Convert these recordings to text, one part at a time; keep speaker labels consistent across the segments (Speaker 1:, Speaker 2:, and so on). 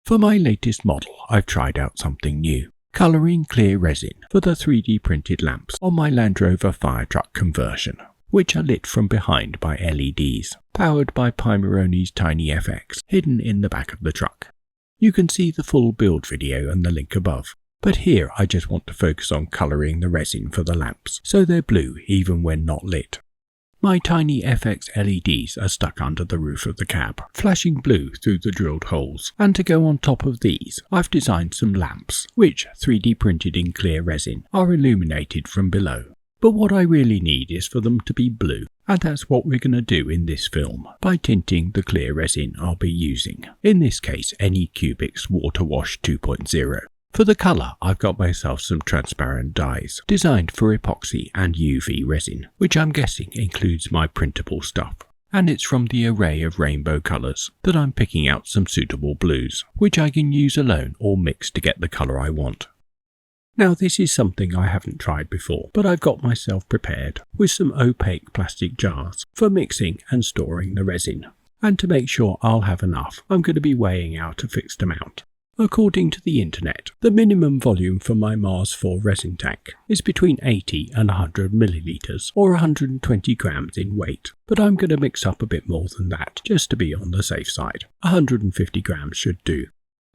Speaker 1: For my latest model, I've tried out something new. Colouring clear resin for the 3D printed lamps on my Land Rover fire truck conversion, which are lit from behind by LEDs, powered by Pimeroni's Tiny FX, hidden in the back of the truck. You can see the full build video and the link above, but here I just want to focus on colouring the resin for the lamps, so they're blue even when not lit. My Tiny FX LEDs are stuck under the roof of the cab, flashing blue through the drilled holes, and to go on top of these, I've designed some lamps, which, 3D printed in clear resin, are illuminated from below. But what I really need is for them to be blue, and that's what we're going to do in this film, by tinting the clear resin I'll be using, in this case AnyCubic's Water Wash 2.0. For the colour, I've got myself some transparent dyes, designed for epoxy and UV resin, which I'm guessing includes my printable stuff. And it's from the array of rainbow colours that I'm picking out some suitable blues, which I can use alone or mix to get the colour I want. Now this is something I haven't tried before, but I've got myself prepared with some opaque plastic jars for mixing and storing the resin. And to make sure I'll have enough, I'm going to be weighing out a fixed amount. According to the internet, the minimum volume for my Mars 4 resin tank is between 80 and 100 millilitres or 120 grams in weight, but I'm going to mix up a bit more than that just to be on the safe side. 150 grams should do.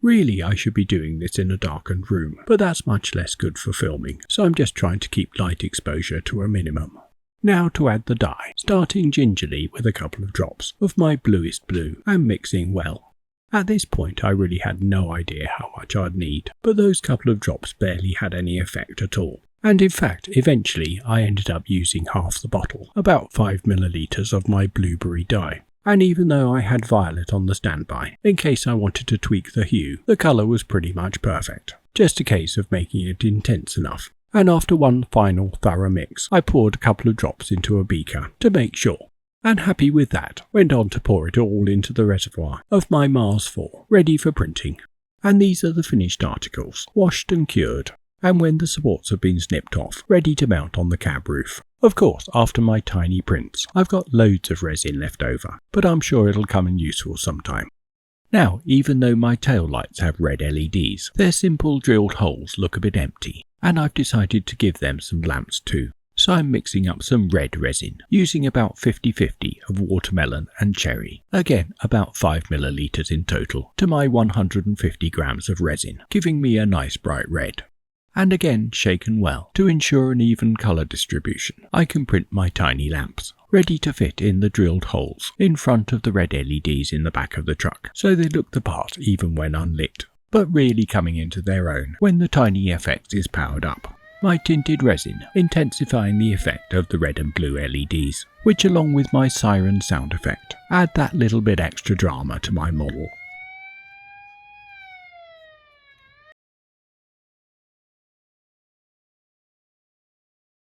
Speaker 1: Really, I should be doing this in a darkened room, but that's much less good for filming, so I'm just trying to keep light exposure to a minimum. Now to add the dye, starting gingerly with a couple of drops of my bluest blue and mixing well. At this point I really had no idea how much I'd need, but those couple of drops barely had any effect at all. And in fact, eventually I ended up using half the bottle, about 5 millilitres of my blueberry dye. And even though I had violet on the standby, in case I wanted to tweak the hue, the colour was pretty much perfect. Just a case of making it intense enough. And after one final thorough mix, I poured a couple of drops into a beaker to make sure. And happy with that, went on to pour it all into the reservoir of my Mars 4, ready for printing. And these are the finished articles, washed and cured, and when the supports have been snipped off, ready to mount on the cab roof. Of course, after my tiny prints, I've got loads of resin left over, but I'm sure it'll come in useful sometime. Now, even though my tail lights have red LEDs, their simple drilled holes look a bit empty, and I've decided to give them some lamps too. So I'm mixing up some red resin, using about 50-50 of watermelon and cherry, again about 5 millilitres in total, to my 150 grams of resin, giving me a nice bright red. And again shaken well, to ensure an even colour distribution, I can print my tiny lamps, ready to fit in the drilled holes in front of the red LEDs in the back of the truck, so they look the part even when unlit, but really coming into their own when the Tiny FX is powered up. My tinted resin intensifying the effect of the red and blue LEDs, which along with my siren sound effect, add that little bit extra drama to my model.